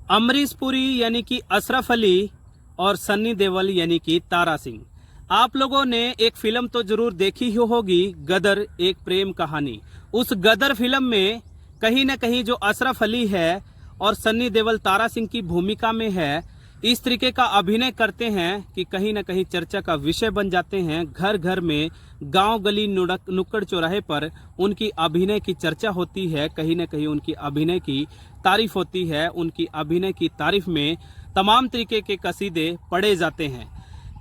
अमरीश पुरी यानी कि अशरफ अली और सन्नी देओल यानी कि तारा सिंह। आप लोगों ने एक फिल्म तो जरूर देखी ही होगी, गदर एक प्रेम कहानी। उस गदर फिल्म में कहीं न कहीं जो अशरफ अली है और सन्नी देओल तारा सिंह की भूमिका में है, इस तरीके का अभिनय करते हैं कि कहीं न कहीं चर्चा का विषय बन जाते हैं। घर घर में, गांव गली, नुक्कड़ चौराहे पर उनकी अभिनय की चर्चा होती है। कहीं न कहीं उनकी अभिनय की तारीफ होती है। उनकी अभिनय की तारीफ में तमाम तरीके के कसीदे पढ़े जाते हैं।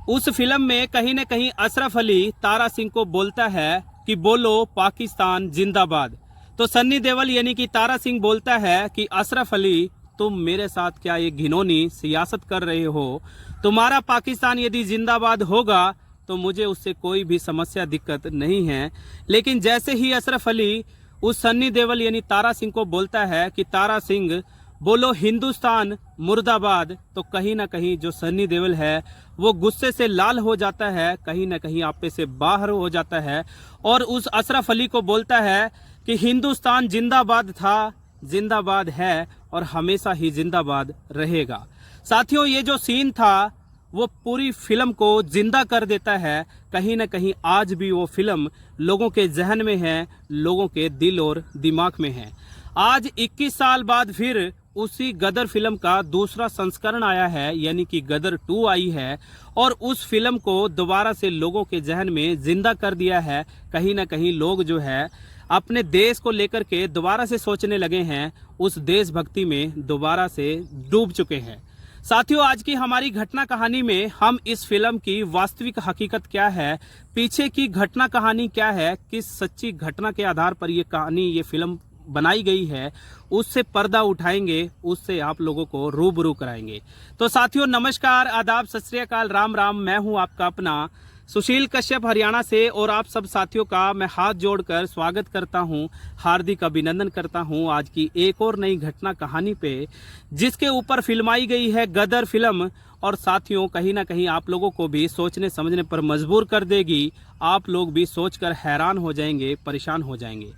उस फिल्म में कहीं न कहीं अशरफ अली तारा सिंह को बोलता है कि बोलो पाकिस्तान जिंदाबाद। तो सन्नी देओल यानी कि तारा सिंह बोलता है कि अशरफ अली, तुम मेरे साथ क्या ये घिनौनी सियासत कर रहे हो? तुम्हारा पाकिस्तान यदि जिंदाबाद होगा तो मुझे उससे कोई भी समस्या दिक्कत नहीं है। लेकिन जैसे ही अशरफ अली उस सन्नी देओल यानी तारा सिंह को बोलता है कि तारा सिंह बोलो हिंदुस्तान मुर्दाबाद, तो कहीं ना कहीं जो सन्नी देओल है वो गुस्से से लाल हो जाता है, कहीं ना कहीं आपे से बाहर हो जाता है और उस अशरफ अली को बोलता है कि हिंदुस्तान जिंदाबाद था, जिंदाबाद है और हमेशा ही जिंदाबाद रहेगा। साथियों, ये जो सीन था वो पूरी फिल्म को जिंदा कर देता है। कहीं न कहीं आज भी वो फिल्म लोगों के जहन में है, लोगों के दिल और दिमाग में है। आज 21 साल बाद फिर उसी गदर फिल्म का दूसरा संस्करण आया है, यानी कि गदर 2 आई है और उस फिल्म को दोबारा से लोगों के जहन में जिंदा कर दिया है। कहीं ना कहीं लोग जो है अपने देश को लेकर के दोबारा से सोचने लगे हैं, उस देशभक्ति में दोबारा से डूब चुके हैं। साथियों, आज की हमारी घटना कहानी में हम इस फिल्म की वास्तविक हकीकत क्या है, पीछे की घटना कहानी क्या है, किस सच्ची घटना के आधार पर ये कहानी, ये फिल्म बनाई गई है, उससे पर्दा उठाएंगे, उससे आप लोगों को रूबरू कराएंगे। तो साथियों, नमस्कार, आदाब, सत श्री अकाल, राम राम। मैं हूं आपका अपना सुशील कश्यप हरियाणा से और आप सब साथियों का मैं हाथ जोड़कर स्वागत करता हूं, हार्दिक अभिनंदन करता हूं आज की एक और नई घटना कहानी पे, जिसके ऊपर फिल्माई गई है गदर फिल्म। और साथियों, कहीं ना कहीं आप लोगों को भी सोचने समझने पर मजबूर कर देगी। आप लोग भी सोचकर हैरान हो जाएंगे, परेशान हो जाएंगे।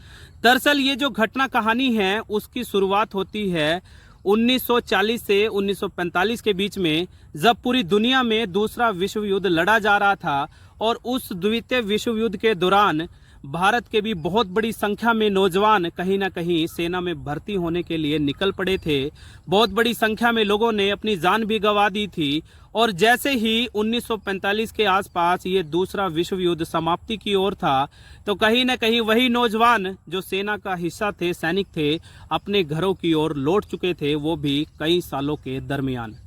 दरअसल ये जो घटना कहानी है उसकी शुरुआत होती है 1940 से 1945 के बीच में, जब पूरी दुनिया में दूसरा विश्व युद्ध लड़ा जा रहा था। और उस द्वितीय विश्व युद्ध के दौरान भारत के भी बहुत बड़ी संख्या में नौजवान कहीं ना कहीं सेना में भर्ती होने के लिए निकल पड़े थे। बहुत बड़ी संख्या में लोगों ने अपनी जान भी गंवा दी थी। और जैसे ही 1945 के आसपास ये दूसरा विश्व युद्ध समाप्ति की ओर था, तो कहीं ना कहीं वही नौजवान जो सेना का हिस्सा थे, सैनिक थे, अपने घरों की ओर लौट चुके थे, वो भी कई सालों के दरमियान।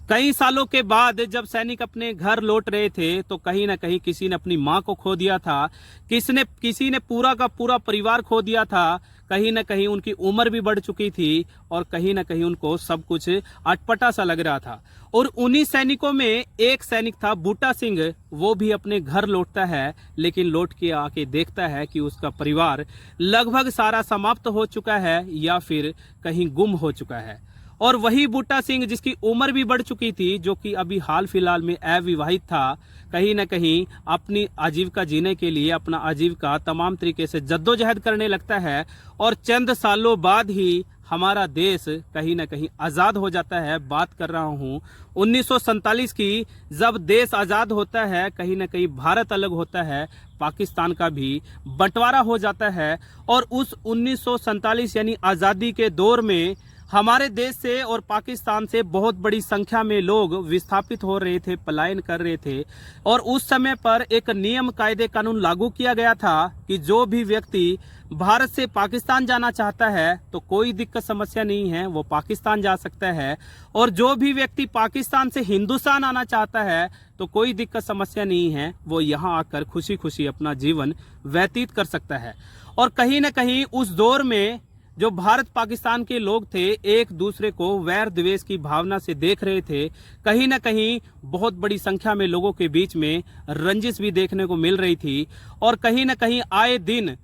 कई सालों के बाद जब सैनिक अपने घर लौट रहे थे, तो कहीं ना कहीं किसी ने अपनी मां को खो दिया था, किसी ने पूरा का पूरा परिवार खो दिया था। कहीं ना कहीं उनकी उम्र भी बढ़ चुकी थी और कहीं ना कहीं उनको सब कुछ अटपटा सा लग रहा था। और उन्हीं सैनिकों में एक सैनिक था बूटा सिंह, वो भी अपने घर लौटता है, लेकिन लौट के आके देखता है कि उसका परिवार लगभग सारा समाप्त हो चुका है या फिर कहीं गुम हो चुका है। और वही बूटा सिंह, जिसकी उम्र भी बढ़ चुकी थी, जो कि अभी हाल फिलहाल में अविवाहित था, कहीं ना कहीं अपनी आजीविका जीने के लिए अपना आजीविका तमाम तरीके से जद्दोजहद करने लगता है। और चंद सालों बाद ही हमारा देश कहीं ना कहीं आज़ाद हो जाता है। बात कर रहा हूँ 1947 की, जब देश आज़ाद होता है, कहीं ना कहीं भारत अलग होता है, पाकिस्तान का भी बंटवारा हो जाता है। और उस 1947 यानी आज़ादी के दौर में हमारे देश से और पाकिस्तान से बहुत बड़ी संख्या में लोग विस्थापित हो रहे थे, पलायन कर रहे थे। और उस समय पर एक नियम, कायदे, कानून लागू किया गया था कि जो भी व्यक्ति भारत से पाकिस्तान जाना चाहता है तो कोई दिक्कत समस्या नहीं है, वो पाकिस्तान जा सकता है। और जो भी व्यक्ति पाकिस्तान से हिंदुस्तान आना चाहता है तो कोई दिक्कत समस्या नहीं है, वो यहाँ आकर खुशी खुशी अपना जीवन व्यतीत कर सकता है। और कहीं ना कहीं उस दौर में जो भारत पाकिस्तान के लोग थे, एक दूसरे को वैर द्वेष की भावना से देख रहे थे। कहीं ना कहीं बहुत बड़ी संख्या में लोगों के बीच में रंजिश भी देखने को मिल रही थी। और कहीं ना कहीं आए दिन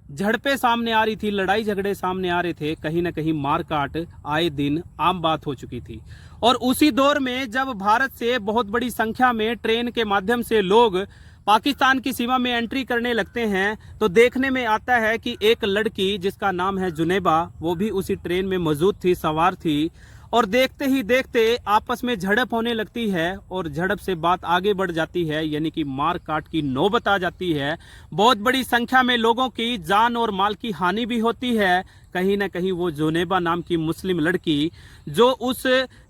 झड़पें सामने आ रही थी, लड़ाई झगड़े सामने आ रहे थे, कहीं ना कहीं मारकाट आए दिन आम बात हो चुकी थी। और उसी दौर में जब भारत से बहुत बड़ी संख्या में ट्रेन के माध्यम से लोग पाकिस्तान की सीमा में एंट्री करने लगते हैं, तो देखने में आता है कि एक लड़की जिसका नाम है जुनेबा, वो भी उसी ट्रेन में मौजूद थी, सवार थी। और देखते ही देखते आपस में झड़प होने लगती है और झड़प से बात आगे बढ़ जाती है, यानी कि मार काट की नौबत आ जाती है। बहुत बड़ी संख्या में लोगों की जान और माल की हानि भी होती है। कहीं ना कहीं वो जुनेबा नाम की मुस्लिम लड़की जो उस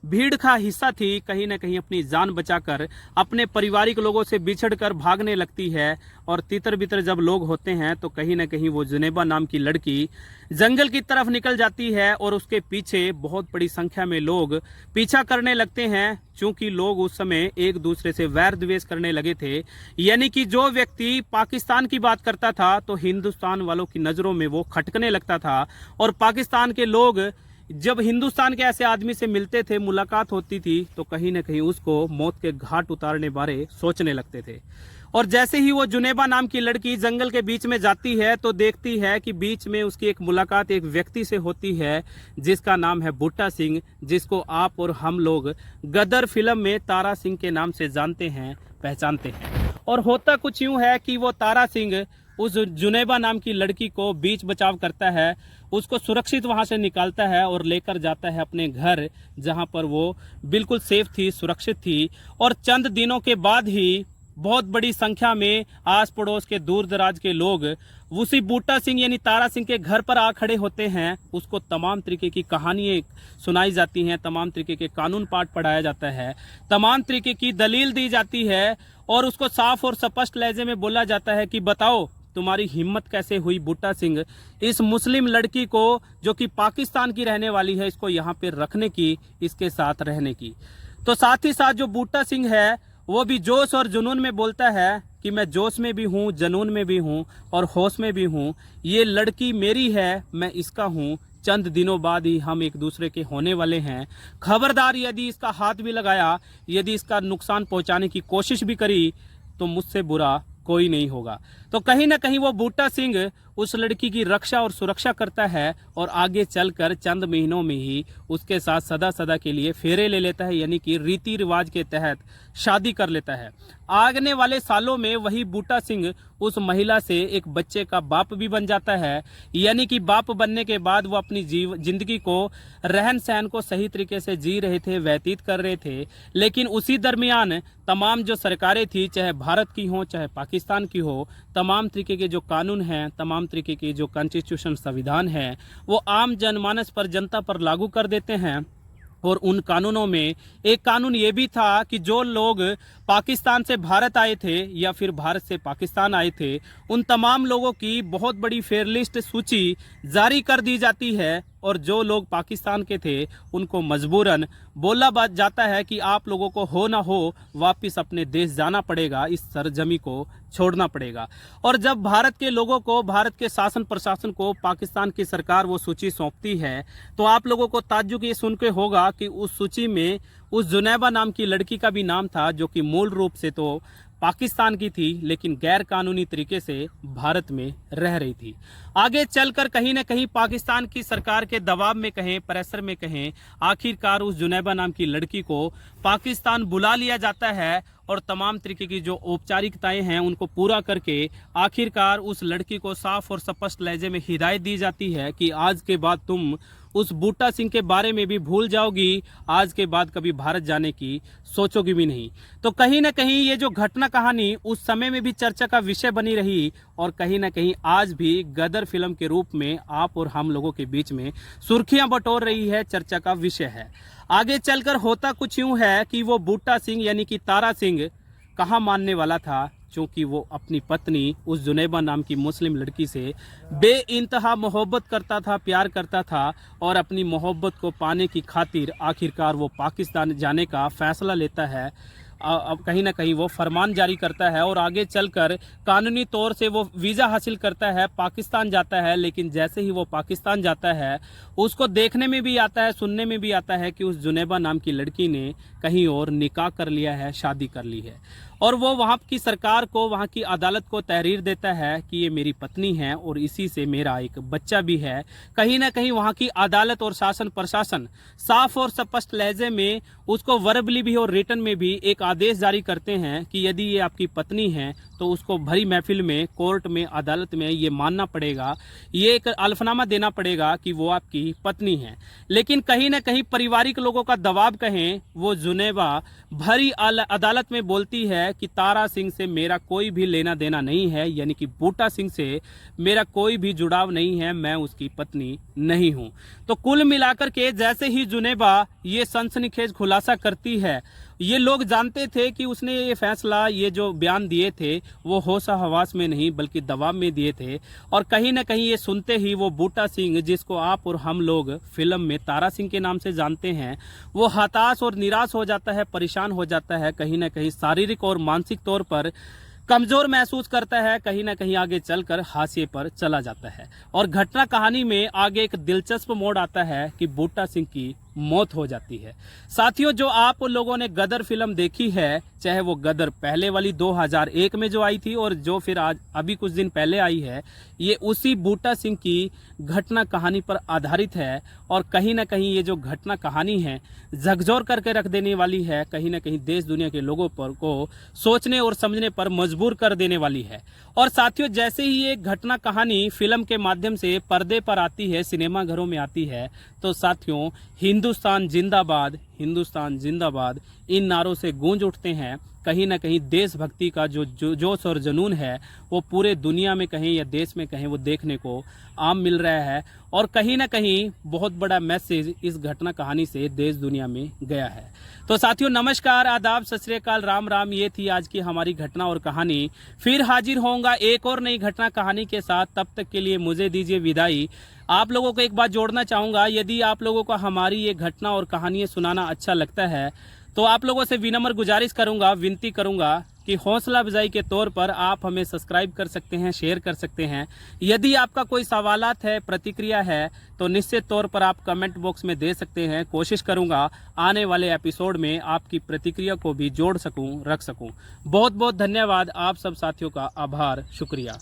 भीड़ का हिस्सा थी, कहीं ना कहीं अपनी जान बचाकर अपने पारिवारिक लोगों से बिछड़कर भागने लगती है। और तितर बितर जब लोग होते हैं तो कहीं ना कहीं वो जुनेबा नाम की लड़की जंगल की तरफ निकल जाती है और उसके पीछे बहुत बड़ी संख्या में लोग पीछा करने लगते हैं। चूंकि लोग उस समय एक दूसरे से वैर द्वेष करने लगे थे, यानी कि जो व्यक्ति पाकिस्तान की बात करता था तो हिंदुस्तान वालों की नज़रों में वो खटकने लगता था, और पाकिस्तान के लोग जब हिंदुस्तान के ऐसे आदमी से मिलते थे, मुलाकात होती थी, तो कहीं ना कहीं उसको मौत के घाट उतारने बारे सोचने लगते थे। और जैसे ही वो जुनेबा नाम की लड़की जंगल के बीच में जाती है तो देखती है कि बीच में उसकी एक मुलाकात एक व्यक्ति से होती है जिसका नाम है बूटा सिंह, जिसको आप और हम लोग गदर फिल्म में तारा सिंह के नाम से जानते हैं, पहचानते हैं। और होता कुछ यूं है कि वो तारा सिंह उस जुनेबा नाम की लड़की को बीच बचाव करता है, उसको सुरक्षित वहां से निकालता है और लेकर जाता है अपने घर, जहां पर वो बिल्कुल सेफ थी, सुरक्षित थी। और चंद दिनों के बाद ही बहुत बड़ी संख्या में आस पड़ोस के दूर दराज के लोग उसी बूटा सिंह यानी तारा सिंह के घर पर आ खड़े होते हैं। उसको तमाम तरीके की कहानियां सुनाई जाती हैं, तमाम तरीके के कानून पाठ पढ़ाया जाता है, तमाम तरीके की दलील दी जाती है, और उसको साफ और स्पष्ट लहजे में बोला जाता है कि बताओ तुम्हारी हिम्मत कैसे हुई बूटा सिंह इस मुस्लिम लड़की को जो कि पाकिस्तान की रहने वाली है, इसको यहाँ पे रखने की, इसके साथ रहने की। तो साथ ही साथ जो बूटा सिंह है वो भी जोश और जुनून में बोलता है कि मैं जोश में भी हूँ, जुनून में भी हूँ और होश में भी हूँ। ये लड़की मेरी है, मैं इसका हूँ। चंद दिनों बाद ही हम एक दूसरे के होने वाले हैं। खबरदार, यदि इसका हाथ भी लगाया, यदि इसका नुकसान पहुँचाने की कोशिश भी करी तो मुझसे बुरा कोई नहीं होगा। तो कहीं ना कहीं वो बूटा सिंह उस लड़की की रक्षा और सुरक्षा करता है और आगे चलकर चंद महीनों में ही उसके साथ सदा सदा के लिए फेरे ले लेता है, यानी कि रीति रिवाज के तहत शादी कर लेता है। आगने वाले सालों में वही बूटा सिंह उस महिला से एक बच्चे का बाप भी बन जाता है, यानी कि बाप बनने के बाद वो अपनी जिंदगी को, रहन सहन को सही तरीके से जी रहे थे, व्यतीत कर रहे थे। लेकिन उसी दरमियान तमाम जो सरकारें थी, चाहे भारत की हो चाहे पाकिस्तान की हो, तमाम तरीके के जो कानून हैं, तमाम तरीके के जो कॉन्स्टिट्यूशन संविधान है, वो आम जनमानस पर, जनता पर लागू कर देते हैं। और उन कानूनों में एक कानून ये भी था कि जो लोग पाकिस्तान से भारत आए थे या फिर भारत से पाकिस्तान आए थे, उन तमाम लोगों की बहुत बड़ी फेयर लिस्ट सूची जारी कर दी जाती है, और जो लोग पाकिस्तान के थे उनको मजबूरन बोला जाता है कि आप लोगों को हो ना हो वापस अपने देश जाना पड़ेगा, इस सरजमी को छोड़ना पड़ेगा। और जब भारत के लोगों को, भारत के शासन प्रशासन को पाकिस्तान की सरकार वो सूची सौंपती है, तो आप लोगों को ताज्जुब ये सुन के होगा कि उस सूची में उस जुनेबा नाम की लड़की का भी नाम था, जो कि मूल रूप से तो पाकिस्तान की थी लेकिन गैर कानूनी तरीके से भारत में रह रही थी। आगे चलकर कहीं ना कहीं पाकिस्तान की सरकार के दबाव में कहें, प्रेशर में कहें, आखिरकार उस जुनेबा नाम की लड़की को पाकिस्तान बुला लिया जाता है और तमाम तरीके की जो औपचारिकताएं हैं उनको पूरा करके आखिरकार उस लड़की को साफ और स्पष्ट लहजे में हिदायत दी जाती है कि आज के बाद तुम उस बूटा सिंह के बारे में भी भूल जाओगी, आज के बाद कभी भारत जाने की सोचोगी भी नहीं। तो कहीं ना कहीं ये जो घटना कहानी उस समय में भी चर्चा का विषय बनी रही और कहीं ना कहीं आज भी गदर फिल्म के रूप में आप और हम लोगों के बीच में सुर्खियां बटोर रही है, चर्चा का विषय है। आगे चलकर होता कुछ यूं है कि वो बूटा सिंह यानी कि तारा सिंह कहाँ मानने वाला था, क्योंकि वो अपनी पत्नी उस जुनेबा नाम की मुस्लिम लड़की से बेइंतहा मोहब्बत करता था, प्यार करता था, और अपनी मोहब्बत को पाने की खातिर आखिरकार वो पाकिस्तान जाने का फैसला लेता है। अब कहीं ना कहीं वो फरमान जारी करता है और आगे चलकर कानूनी तौर से वो वीज़ा हासिल करता है, पाकिस्तान जाता है। लेकिन जैसे ही वो पाकिस्तान जाता है उसको देखने में भी आता है, सुनने में भी आता है कि उस जुनेबा नाम की लड़की ने कहीं और निकाह कर लिया है, शादी कर ली है। और वो वहाँ की सरकार को, वहाँ की अदालत को तहरीर देता है कि ये मेरी पत्नी है और इसी से मेरा एक बच्चा भी है। कहीं ना कहीं वहाँ की अदालत और शासन प्रशासन साफ और स्पष्ट लहजे में उसको वर्बली भी और रिटन में भी एक आदेश जारी करते हैं कि यदि ये आपकी पत्नी है तो उसको भरी महफिल में, कोर्ट में, अदालत में ये मानना पड़ेगा, ये एक अल्फनामा देना पड़ेगा कि वो आपकी पत्नी है। लेकिन कहीं ना कहीं पारिवारिक लोगों का दबाव कहें, वो जुनेबा भरी अदालत में बोलती है कि तारा सिंह से मेरा कोई भी लेना देना नहीं है, यानी कि बूटा सिंह से मेरा कोई भी जुड़ाव नहीं है, मैं उसकी पत्नी नहीं हूं। तो कुल मिलाकर के जैसे ही जुनेबा ये सनसनीखेज खुलासा करती है, ये लोग जानते थे कि उसने ये फैसला, ये जो बयान दिए थे वो होश हवास में नहीं बल्कि दबाव में दिए थे। और कहीं ना कहीं ये सुनते ही वो बूटा सिंह, जिसको आप और हम लोग फिल्म में तारा सिंह के नाम से जानते हैं, वो हताश और निराश हो जाता है, परेशान हो जाता है, कहीं ना कहीं शारीरिक और मानसिक तौर पर कमजोर महसूस करता है, कहीं ना कहीं आगे चलकर हाशिए पर चला जाता है। और घटना कहानी में आगे एक दिलचस्प मोड़ आता है कि बूटा सिंह की मौत हो जाती है। साथियों, जो आप लोगों ने गदर फिल्म देखी है, चाहे वो गदर पहले वाली 2001 में जो आई थी और जो फिर आज अभी कुछ दिन पहले आई है, ये उसी बूटा सिंह की घटना कहानी पर आधारित है। और कहीं ना कहीं ये जो घटना कहानी है झकझोर करके रख देने वाली है, कहीं ना कहीं देश दुनिया के लोगों पर को सोचने और समझने पर मजबूर कर देने वाली है। और साथियों, जैसे ही ये घटना कहानी फिल्म के माध्यम से पर्दे पर आती है, सिनेमा घरों में आती है, तो साथियों हिंदुस्तान जिंदाबाद, हिंदुस्तान जिंदाबाद इन नारों से गूंज उठते हैं। कहीं ना कहीं देशभक्ति का जो जोश और जुनून है वो पूरे दुनिया में कहीं या देश में कहीं वो देखने को आम मिल रहा है। और कहीं ना कहीं बहुत बड़ा मैसेज इस घटना कहानी से देश दुनिया में गया है। तो साथियों, नमस्कार, आदाब, सत श्री अकाल, राम राम। ये थी आज की हमारी घटना और कहानी। फिर हाजिर होऊंगा एक और नई घटना कहानी के साथ। तब तक के लिए मुझे दीजिए विदाई। आप लोगों को एक बात जोड़ना चाहूँगा, यदि आप लोगों को हमारी ये घटना और कहानियाँ सुनाना अच्छा लगता है तो आप लोगों से विनम्र गुजारिश करूंगा, विनती करूंगा कि हौसला अफजाई के तौर पर आप हमें सब्सक्राइब कर सकते हैं, शेयर कर सकते हैं। यदि आपका कोई सवालात है, प्रतिक्रिया है, तो निश्चित तौर पर आप कमेंट बॉक्स में दे सकते हैं। कोशिश करूंगा आने वाले एपिसोड में आपकी प्रतिक्रिया को भी जोड़ सकूं, रख सकूं। बहुत बहुत धन्यवाद। आप सब साथियों का आभार, शुक्रिया।